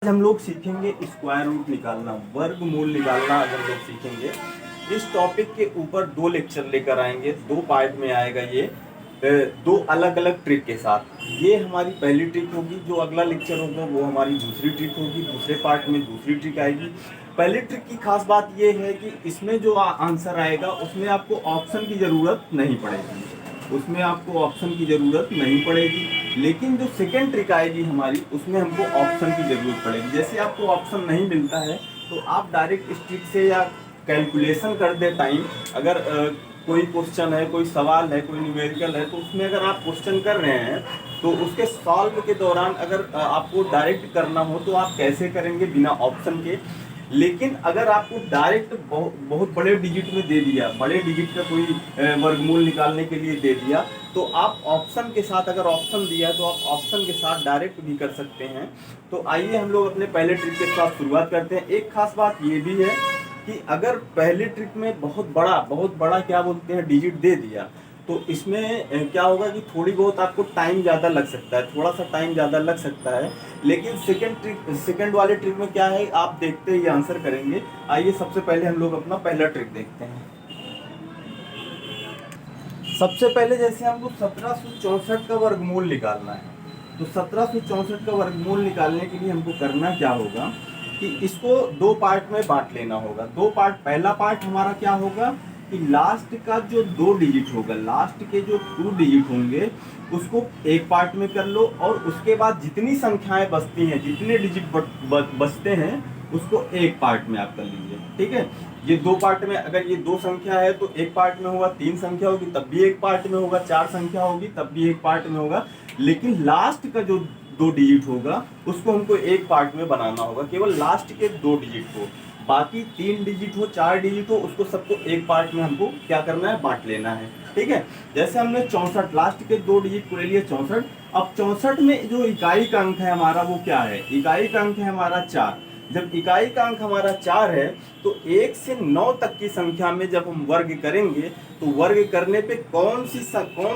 हम लोग सीखेंगे स्क्वायर रूट निकालना, वर्गमूल निकालना। अगर लोग सीखेंगे इस टॉपिक के ऊपर 2 लेक्चर लेकर आएंगे, 2 पार्ट में आएगा ये, 2 अलग अलग ट्रिक के साथ। ये हमारी पहली ट्रिक होगी, जो अगला लेक्चर होगा वो हमारी दूसरी ट्रिक होगी, दूसरे पार्ट में दूसरी ट्रिक आएगी। पहली ट्रिक की खास बात ये है कि इसमें जो आंसर आएगा उसमें आपको ऑप्शन की ज़रूरत नहीं पड़ेगी, उसमें आपको ऑप्शन की ज़रूरत नहीं पड़ेगी। लेकिन जो सेकेंड ट्रिक आएगी हमारी, उसमें हमको ऑप्शन की ज़रूरत पड़ेगी। जैसे आपको ऑप्शन नहीं मिलता है तो आप डायरेक्ट इस ट्रिक से या कैलकुलेशन कर दे टाइम, अगर कोई क्वेश्चन है, कोई सवाल है, कोई न्यूमेरिकल है, तो उसमें अगर आप क्वेश्चन कर रहे हैं तो उसके सॉल्व के दौरान अगर आपको डायरेक्ट करना हो तो आप कैसे करेंगे बिना ऑप्शन के। लेकिन अगर आपको डायरेक्ट बहुत बड़े डिजिट में दे दिया, बड़े डिजिट का कोई वर्गमूल निकालने के लिए दे दिया, तो आप ऑप्शन के साथ, अगर ऑप्शन दिया है तो आप ऑप्शन के साथ डायरेक्ट भी कर सकते हैं। तो आइए हम लोग अपने पहले ट्रिक के साथ शुरुआत करते हैं। एक खास बात ये भी है कि अगर पहले ट्रिक में बहुत बड़ा क्या बोलते हैं डिजिट दे दिया, तो इसमें क्या होगा कि थोड़ी बहुत आपको टाइम ज़्यादा लग सकता है, थोड़ा सा टाइम ज़्यादा लग सकता है। लेकिन सेकंड वाले ट्रिक में क्या है, आप देखते ही आंसर करेंगे। आइए सबसे पहले हम लोग अपना पहला ट्रिक देखते हैं। सबसे पहले जैसे हमको 1764 का वर्गमूल निकालना है, तो 1764 का वर्गमूल निकालने के लिए हमको करना क्या होगा कि इसको 2 पार्ट में बांट लेना होगा। 2 पार्ट, पहला पार्ट हमारा क्या होगा कि लास्ट का जो 2 डिजिट होगा, लास्ट के जो 2 डिजिट होंगे उसको एक पार्ट में कर लो, और उसके बाद जितनी संख्याएं बचती हैं, जितने डिजिट बचते हैं, उसको एक पार्ट में आप कर लीजिए। ठीक है, ये 2 पार्ट में, अगर ये 2 संख्या है तो एक पार्ट में होगा, 3 संख्या होगी तब भी एक पार्ट में होगा, 4 संख्या होगी तब भी एक पार्ट में होगा। लेकिन लास्ट का जो 2 डिजिट होगा उसको हमको एक पार्ट में बनाना होगा, केवल लास्ट के 2 डिजिट को। बाकी 3 डिजिट हो, 4 डिजिट हो, उसको सबको एक पार्ट में हमको क्या करना है, बांट लेना है। ठीक है, जैसे हमने 64 लास्ट के 2 डिजिट को ले लिए 64। अब 64 में जो इकाई का अंक है हमारा वो क्या है, इकाई का अंक है हमारा 4। जब इकाई का अंक हमारा 4 है तो 1 से 9 तक की संख्या में जब हम वर्ग करेंगे तो वर्ग करने पे कौन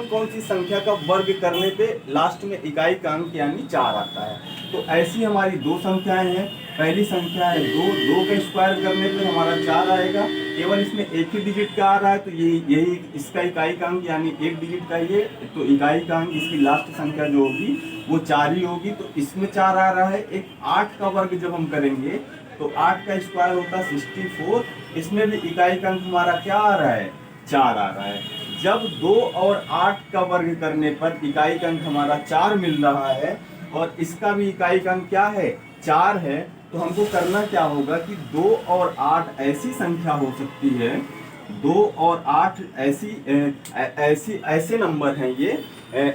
कौन सी संख्या का वर्ग करने पे लास्ट में इकाई का अंक यानी 4 आता है। तो ऐसी हमारी 2 संख्याएं हैं। पहली संख्या है 2 का स्क्वायर करने पे हमारा 4 आएगा, केवल इसमें एक ही डिजिट का आ रहा है, तो यही इसका इकाई का अंक यानी एक डिजिट का ये, तो इकाई का अंक इसकी लास्ट संख्या जो होगी वो 4 ही होगी। तो इसमें 4 आ रहा है। एक 8 का वर्ग जब हम करेंगे तो 8 का स्क्वायर होता है 64, इसमें भी इकाई का अंक हमारा क्या आ रहा है, 4 आ रहा है। जब 2 और 8 का वर्ग करने पर इकाई का अंक हमारा 4 मिल रहा है और इसका भी इकाई का अंक क्या है, 4 है, तो हमको करना क्या होगा कि 2 और 8 ऐसी संख्या हो सकती है, 2 और 8 ऐसे नंबर हैं, ये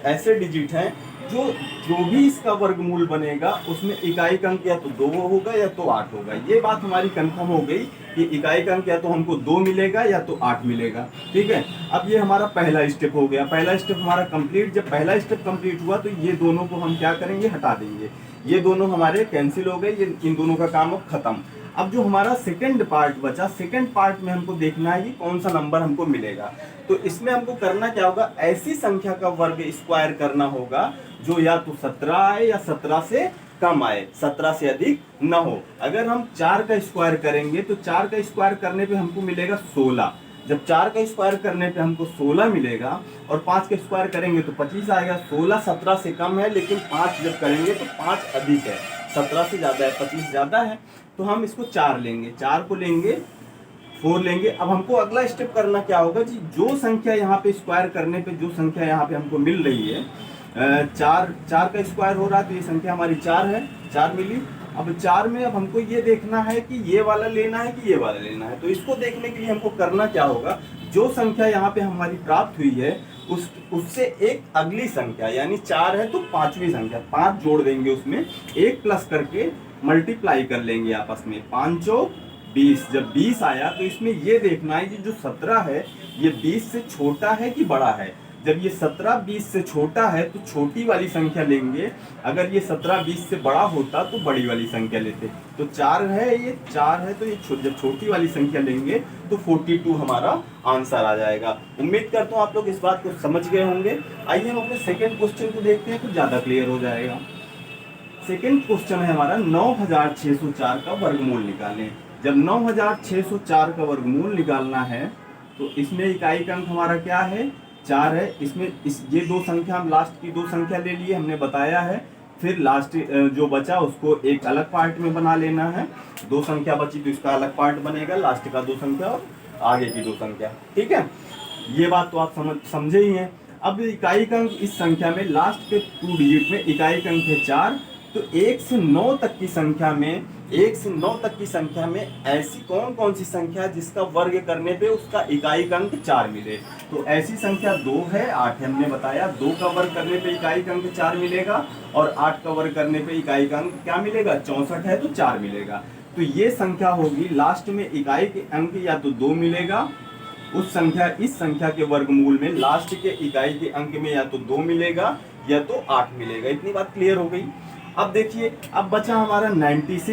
ऐसे डिजिट हैं जो भी इसका वर्गमूल बनेगा उसमें इकाई का अंक या तो 2 होगा या तो 8 होगा। ये बात हमारी कंफर्म हो गई कि इकाई का अंक या तो हमको 2 मिलेगा या तो 8 मिलेगा। ठीक है, अब ये हमारा पहला स्टेप हो गया, पहला स्टेप हमारा कंप्लीट। जब पहला स्टेप कंप्लीट हुआ तो ये दोनों को हम क्या करेंगे, हटा देंगे, ये दोनों हमारे कैंसिल हो गए, ये इन दोनों का काम अब खत्म। अब जो हमारा सेकंड पार्ट बचा, सेकंड पार्ट में हमको देखना है कि कौन सा नंबर हमको मिलेगा। तो इसमें हमको करना क्या होगा, ऐसी संख्या का वर्ग स्क्वायर करना होगा जो या तो 17 आए या 17 से कम आए, 17 से अधिक न हो। अगर हम 4 का स्क्वायर करेंगे तो 4 का स्क्वायर करने पे हमको मिलेगा 16। जब 4 का स्क्वायर करने पे हमको 16 मिलेगा और 5 का स्क्वायर करेंगे तो 25 आएगा। 16 17 से कम है, लेकिन 5 जब करेंगे तो 5 अधिक है, 17 से ज़्यादा है, 25 ज़्यादा है, तो हम इसको 4 लेंगे, 4 को लेंगे, 4 लेंगे। अब हमको अगला स्टेप करना क्या होगा जी, जो संख्या यहाँ पे स्क्वायर करने पे, जो संख्या यहाँ पे हमको मिल रही है, 4 का स्क्वायर हो रहा है तो ये संख्या हमारी 4 है, 4 मिली। अब 4 में अब हमको ये देखना है कि ये वाला लेना है कि ये वाला लेना है। तो इसको देखने के लिए हमको करना क्या होगा, जो संख्या यहाँ पे हमारी प्राप्त हुई है उससे एक अगली संख्या, यानी 4 है तो 5वीं संख्या 5 जोड़ देंगे, उसमें 1 प्लस करके मल्टीप्लाई कर लेंगे आपस में, 5 चौक 20। जब 20 आया तो इसमें ये देखना है कि जो 17 है ये 20 से छोटा है कि बड़ा है। जब ये 17 20 से छोटा है तो छोटी वाली संख्या लेंगे, अगर ये 17 20 से बड़ा होता तो बड़ी वाली संख्या लेते। तो 4 है, ये 4 है तो ये जब छोटी वाली संख्या लेंगे तो 42 हमारा आंसर आ जाएगा। उम्मीद करता हूँ आप लोग इस बात को समझ गए होंगे। आइए हम अपने सेकंड क्वेश्चन को देखते हैं तो ज़्यादा क्लियर हो जाएगा। सेकंड क्वेश्चन है हमारा 9604 का वर्गमूल निकालें। जब 9604 का वर्गमूल निकालना है तो इसमें इकाई का अंक हमारा क्या है, 4 है। इसमें ये दो संख्या, हम लास्ट की दो संख्या ले लिए, हमने बताया है। फिर लास्ट जो बचा उसको एक अलग पार्ट में बना लेना है। दो संख्या बची तो इसका अलग पार्ट बनेगा, लास्ट का दो संख्या और आगे की दो संख्या। ठीक है, ये बात तो आप समझे ही हैं। अब इकाई का अंक इस संख्या में लास्ट के 2 डिजिट में इकाई का अंक है 4। तो 1 से 9 तक की संख्या में, 1 से 9 तक की संख्या में ऐसी कौन कौन सी संख्या जिसका वर्ग करने पे उसका इकाई का अंक 4 मिले। तो ऐसी संख्या 2 है, 8 है। हमने बताया 2 का वर्ग करने पे इकाई का अंक 4 मिलेगा और 8 का वर्ग करने पे इकाई का अंक क्या मिलेगा, 64 है तो 4 मिलेगा। तो ये संख्या होगी, लास्ट में इकाई के अंक या तो 2 मिलेगा उस संख्या, इस संख्या के वर्गमूल में लास्ट के इकाई के अंक में या तो 2 मिलेगा या तो 8 मिलेगा। इतनी बात क्लियर हो गई। अब देखिए, अब बचा हमारा 96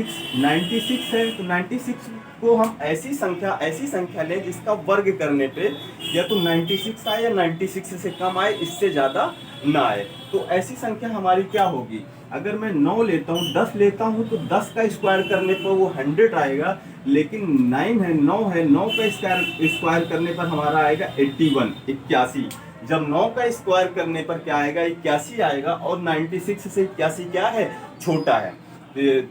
है। तो 96 को हम ऐसी संख्या लें जिसका वर्ग करने पे या तो 96 आए या 96 से कम आए, इससे ज़्यादा ना आए। तो ऐसी संख्या हमारी क्या होगी, अगर मैं 9 लेता हूँ, 10 लेता हूँ तो 10 का स्क्वायर करने पर वो 100 आएगा। लेकिन 9 है, 9 का स्क्वायर करने पर हमारा आएगा 81। जब 9 का स्क्वायर करने पर क्या आएगा, 81 आएगा। और 96 से 81 क्या है, छोटा है।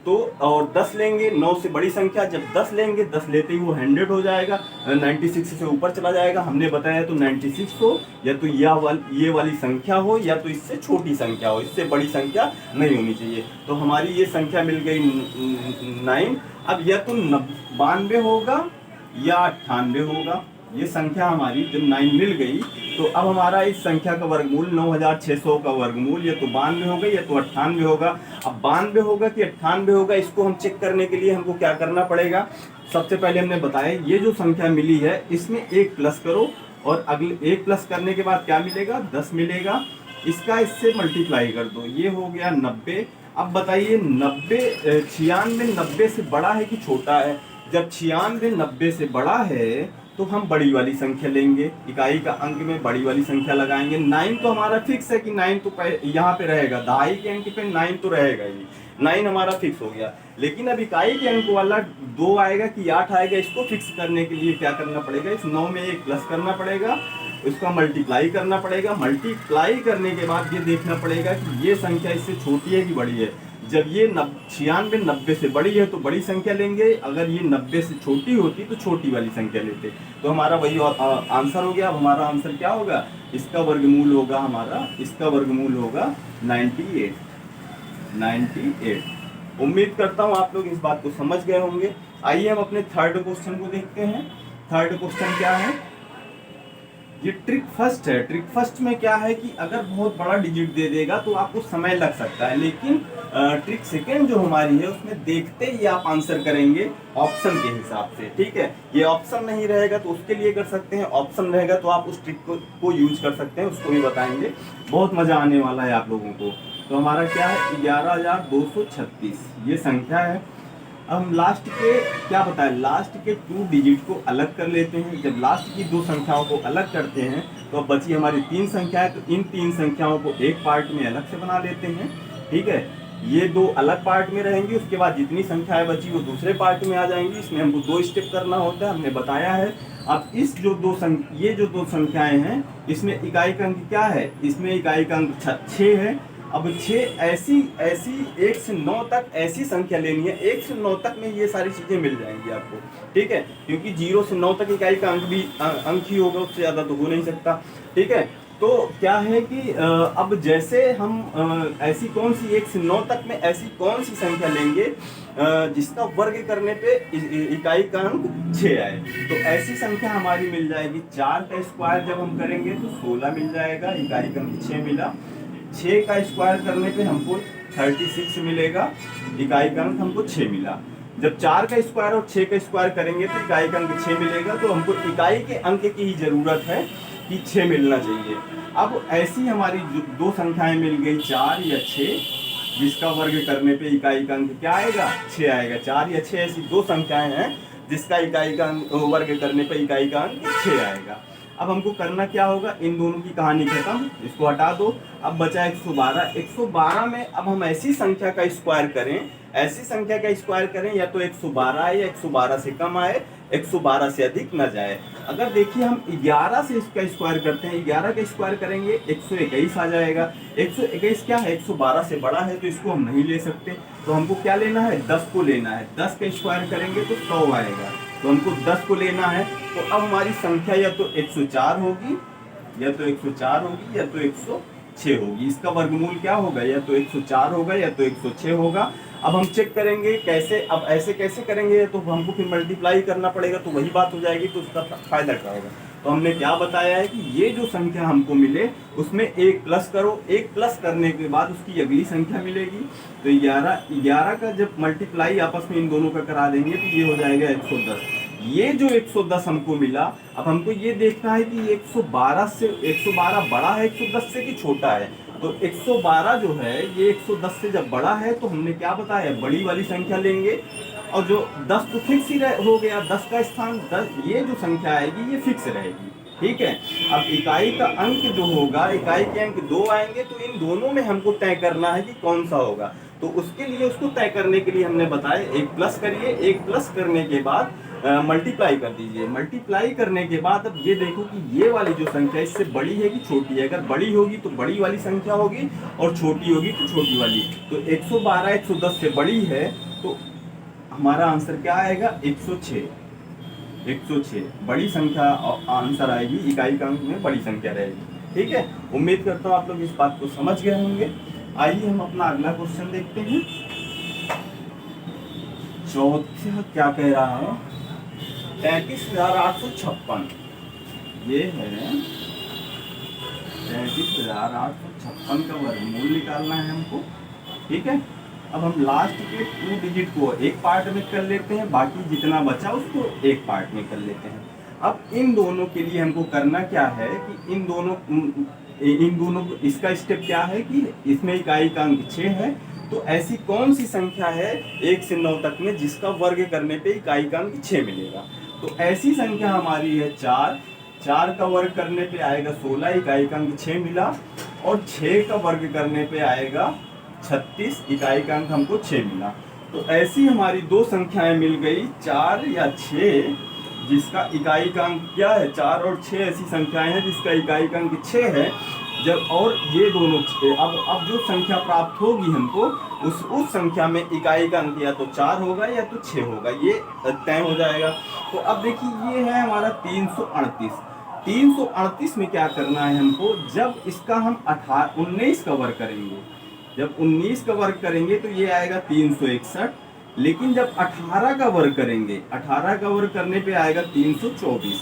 तो और 10 लेंगे, 9 से बड़ी संख्या, जब 10 लेंगे, 10 लेते ही वो 100 हो जाएगा, 96 से ऊपर चला जाएगा। हमने बताया तो 96 को या तो ये वाली संख्या हो या तो इससे छोटी संख्या हो, इससे बड़ी संख्या नहीं होनी चाहिए। तो हमारी ये संख्या मिल गई 9। अब या तो 92 होगा या 98 होगा। ये संख्या हमारी जब 9 मिल गई तो अब हमारा इस संख्या का वर्गमूल 9600 का वर्गमूल या तो 92 होगा या तो 98 होगा। अब 92 होगा कि 98 होगा, इसको हम चेक करने के लिए हमको क्या करना पड़ेगा। सबसे पहले हमने बताया ये जो संख्या मिली है इसमें 1 प्लस करो और अगले 1 प्लस करने के बाद क्या मिलेगा, 10 मिलेगा। इसका इससे मल्टीप्लाई कर दो, ये हो गया 90। अब बताइए 96 90 से बड़ा है कि छोटा है। जब 96 90 से बड़ा है तो हम बड़ी वाली संख्या लेंगे, इकाई का अंक में बड़ी वाली संख्या लगाएंगे। 9 तो हमारा फिक्स है कि 9 तो यहाँ पे रहेगा, दहाई के अंक पे 9 तो रहेगा ही, 9 हमारा फिक्स हो गया। लेकिन अब इकाई के अंक वाला 2 आएगा कि 8 आएगा, इसको फिक्स करने के लिए क्या करना पड़ेगा, इस 9 में 1 प्लस करना पड़ेगा, इसका मल्टीप्लाई करना पड़ेगा। मल्टीप्लाई करने के बाद ये देखना पड़ेगा कि ये संख्या इससे छोटी है कि बड़ी है। जब ये 96 90 से बड़ी है तो बड़ी संख्या लेंगे, अगर ये 90 से छोटी होती तो छोटी वाली संख्या लेते। तो हमारा वही आंसर हो गया। अब हमारा आंसर क्या होगा, इसका वर्गमूल होगा हमारा, इसका वर्गमूल होगा 98। उम्मीद करता हूँ आप लोग इस बात को समझ गए होंगे। आइए हम अपने थर्ड क्वेश्चन को देखते हैं। थर्ड क्वेश्चन क्या है, ये ट्रिक फर्स्ट है। ट्रिक फर्स्ट में क्या है कि अगर बहुत बड़ा डिजिट दे देगा तो आपको समय लग सकता है, लेकिन ट्रिक सेकेंड जो हमारी है उसमें देखते ही आप आंसर करेंगे ऑप्शन के हिसाब से। ठीक है, ये ऑप्शन नहीं रहेगा तो उसके लिए कर सकते हैं, ऑप्शन रहेगा तो आप उस ट्रिक को यूज कर सकते हैं, उसको भी बताएंगे। बहुत मजा आने वाला है आप लोगों को। तो हमारा क्या है, 11236 ये संख्या है। अब हम लास्ट के क्या बताएं, लास्ट के 2 डिजिट को अलग कर लेते हैं। जब लास्ट की 2 संख्याओं को अलग करते हैं तो अब बची हमारी 3 संख्याएं, तो इन 3 संख्याओं को एक पार्ट में अलग से बना लेते हैं। ठीक है, ये 2 अलग पार्ट में रहेंगी, उसके बाद जितनी संख्याएं बची वो दूसरे पार्ट में आ जाएंगी। इसमें हमको 2 स्टेप करना होता है, हमने बताया है। अब इस ये जो दो संख्याएं हैं इसमें इकाई का अंक क्या है, इसमें इकाई का अंक 6 है। अब 6 ऐसी 1 से 9 तक ऐसी संख्या लेनी है, 1 से 9 तक में ये सारी चीजें मिल जाएंगी आपको। ठीक है, क्योंकि 0 से 9 तक इकाई का अंक ही होगा, उससे ज्यादा तो हो नहीं सकता। ठीक है, तो क्या है कि अब जैसे हम ऐसी कौन सी 1 से 9 तक में ऐसी कौन सी संख्या लेंगे जिसका वर्ग करने पे इकाई का अंक 6 आए। तो ऐसी संख्या हमारी मिल जाएगी, 4 का स्क्वायर जब हम करेंगे तो 16 मिल जाएगा, इकाई का अंक 6 मिला। 6 का स्क्वायर करने पे हमको 36 मिलेगा, इकाई का अंक हमको 6 मिला। जब 4 का स्क्वायर और 6 का स्क्वायर करेंगे तो इकाई का अंक 6 मिलेगा। तो हमको इकाई के अंक की ही जरूरत है कि 6 मिलना चाहिए। अब ऐसी हमारी 2 संख्याएं मिल गई, 4 या 6, जिसका वर्ग करने पे इकाई का अंक क्या आएगा, 6 आएगा। 4 या 6 ऐसी 2 संख्याएं हैं जिसका इकाई का वर्ग करने पे इकाई का अंक 6 आएगा। अब हमको करना क्या होगा, इन दोनों की कहानी खत्म, इसको हटा दो। अब बचा 112। 112 में अब हम ऐसी संख्या का स्क्वायर करें, ऐसी संख्या का स्क्वायर करें या तो 112 आए या 112 से कम आए, 112 से अधिक न जाए। अगर देखिए हम 11 से इसका स्क्वायर करते हैं, 11 का स्क्वायर करेंगे 121 आ जाएगा। 121 क्या है, 112 से बड़ा है, तो इसको हम नहीं ले सकते। तो हमको क्या लेना है, 10 को लेना है। 10 का स्क्वायर करेंगे तो 100 आएगा, तो हमको 10 को लेना है। तो अब हमारी संख्या या तो 104 होगी, या तो 104 होगी, या तो 106 होगी। इसका वर्गमूल क्या होगा, या तो 104 होगा या तो 106 होगा। अब हम चेक करेंगे कैसे, अब ऐसे कैसे करेंगे, तो हमको फिर मल्टीप्लाई करना पड़ेगा, तो वही बात हो जाएगी। तो उसका फायदा क्या होगा, तो हमने क्या बताया है कि ये जो संख्या हमको मिले उसमें 1 प्लस करो, 1 प्लस करने के बाद उसकी अगली संख्या मिलेगी। तो 11 का जब मल्टीप्लाई आपस में इन दोनों का करा देंगे तो ये हो जाएगा 110। ये जो 110 हमको मिला, अब हमको ये देखना है कि 112 बड़ा है 110 से कि छोटा है। तो 112 जो है ये 110 से जब बड़ा है तो हमने क्या बताया, बड़ी वाली संख्या लेंगे। और जो 10 तो फिक्स ही हो गया, 10 का स्थान 10, ये जो संख्या आएगी ये फिक्स रहेगी, ठीक है। अब इकाई का अंक जो होगा, इकाई के अंक 2 आएंगे, तो इन दोनों में हमको तय करना है कि कौन सा होगा। तो उसके लिए, उसको तय करने के लिए हमने बताया 1 प्लस करिए, 1 प्लस करने के बाद मल्टीप्लाई कर दीजिए। मल्टीप्लाई करने के बाद अब ये देखो कि ये वाली जो संख्या इससे बड़ी है कि छोटी है। अगर बड़ी होगी तो बड़ी वाली संख्या होगी, और छोटी होगी तो छोटी वाली। तो 112 110 से बड़ी है, तो हमारा आंसर क्या आएगा, 106। 106 बड़ी संख्या आंसर आएगी, इकाई का अंक में बड़ी संख्या रहेगी, ठीक है। उम्मीद करता हूँ आप लोग इस बात को समझ गए होंगे। आइए हम अपना अगला क्वेश्चन देखते हैं। चौथा क्या कह रहा है, 33,856। ये है 33,856 का वर्गमूल निकालना है हमको, ठीक है। अब हम लास्ट के 2 डिजिट को एक पार्ट में कर लेते हैं, बाकी जितना बचा उसको एक पार्ट में कर लेते हैं। अब इन दोनों के लिए हमको करना क्या है कि इन दोनों इसका स्टेप क्या है कि इसमें इकाई का अंक 6 है। तो ऐसी कौन सी संख्या है 1 से 9 तक में जिसका वर्ग करने पे इकाई का अंक 6 मिलेगा। तो ऐसी संख्या हमारी है 4। 4 का वर्ग करने पे आएगा 16, इकाई का अंक 6 मिला। और 6 का वर्ग करने पे आएगा 36, इकाई का अंक हमको 6 मिला। तो ऐसी हमारी 2 संख्याएं मिल गई, 4 या 6, जिसका इकाई का अंक क्या है, 4 और 6 ऐसी संख्याएं हैं जिसका इकाई का अंक 6 है। जब और ये दोनों अब जो संख्या प्राप्त होगी हमको, उस संख्या में इकाई का अंक या तो 4 होगा या तो 6 होगा, ये तय हो जाएगा। तो अब देखिए ये है हमारा 338। 338 में क्या करना है हमको, जब इसका हम 19 का वर्ग करेंगे, जब 19 का वर्ग करेंगे तो ये आएगा 361। लेकिन जब 18 का वर्ग करेंगे, 18 का वर्ग करने पे आएगा 324।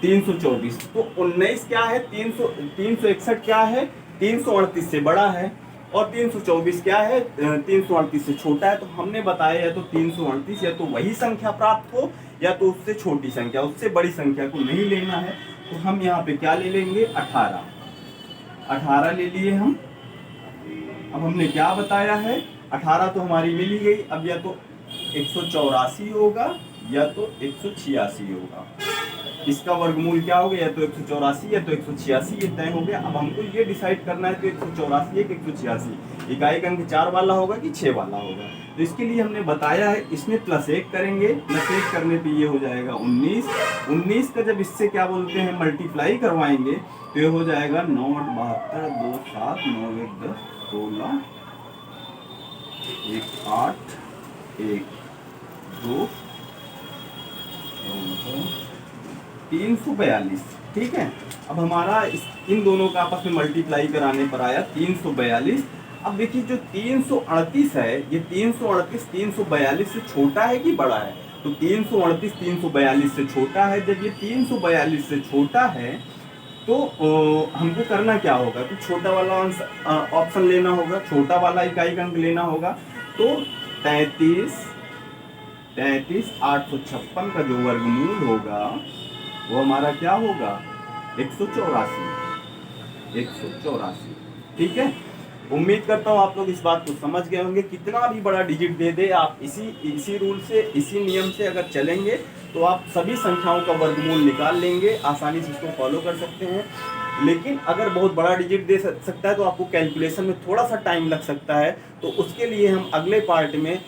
324 तो 19 क्या है, 361 क्या है, 338 से बड़ा है। और 324 क्या है, 338 से छोटा है। तो हमने बताया या तो 338 या तो वही संख्या प्राप्त हो या तो उससे छोटी संख्या, उससे बड़ी संख्या को नहीं लेना है। तो हम यहाँ पे क्या ले लेंगे, 18। 18 ले लिए हम। अब हमने क्या बताया है, 18 तो हमारी मिल ही गई। अब या तो 184 होगा या तो 186 होगा। इसका वर्गमूल क्या हो गया, या तो 184 या तो 186, ये तय हो गया। अब हमको ये डिसाइड करना है कि 184 या 186 इकाई का अंक 4 वाला होगा कि 6 वाला होगा। तो इसके लिए हमने बताया है, इसमें +1 करेंगे, +1 करने पे ये हो जाएगा 19। 19 का जब इससे क्या बोलते हैं मल्टीप्लाई करवाएंगे तो ये हो जाएगा 9 8 72 2 7 9 1 10 16 1 8 1 2 342, ठीक है। अब हमारा इन दोनों का आपस में मल्टीप्लाई कराने पर आया 342। अब देखिए जो 338 है, ये 338 342 से छोटा है कि बड़ा है, तो 338 342 से छोटा है। जब ये 342 से छोटा है तो हमको करना क्या होगा, तो छोटा वाला ऑप्शन लेना होगा, छोटा वाला इकाई का अंक लेना होगा। तो 33,856 का जो वर्गमूल होगा वो हमारा क्या होगा, 184। 184, ठीक है। उम्मीद करता हूँ आप लोग इस बात को समझ गए होंगे। कितना भी बड़ा डिजिट दे दे, आप इसी रूल से, इसी नियम से अगर चलेंगे तो आप सभी संख्याओं का वर्गमूल निकाल लेंगे, आसानी से इसको फॉलो कर सकते हैं। लेकिन अगर बहुत बड़ा डिजिट दे सकता है तो आपको कैलकुलेशन में थोड़ा सा टाइम लग सकता है। तो उसके लिए हम अगले पार्ट में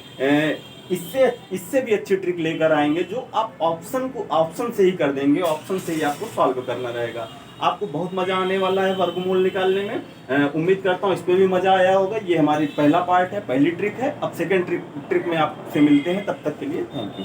इससे भी अच्छी ट्रिक लेकर आएंगे, जो आप ऑप्शन से ही कर देंगे, ऑप्शन से ही आपको सॉल्व करना रहेगा। आपको बहुत मजा आने वाला है वर्गमूल निकालने में। उम्मीद करता हूँ इस पे भी मजा आया होगा। ये हमारी पहला पार्ट है, पहली ट्रिक है। अब सेकंड ट्रिक में आपसे मिलते हैं, तब तक के लिए थैंक यू।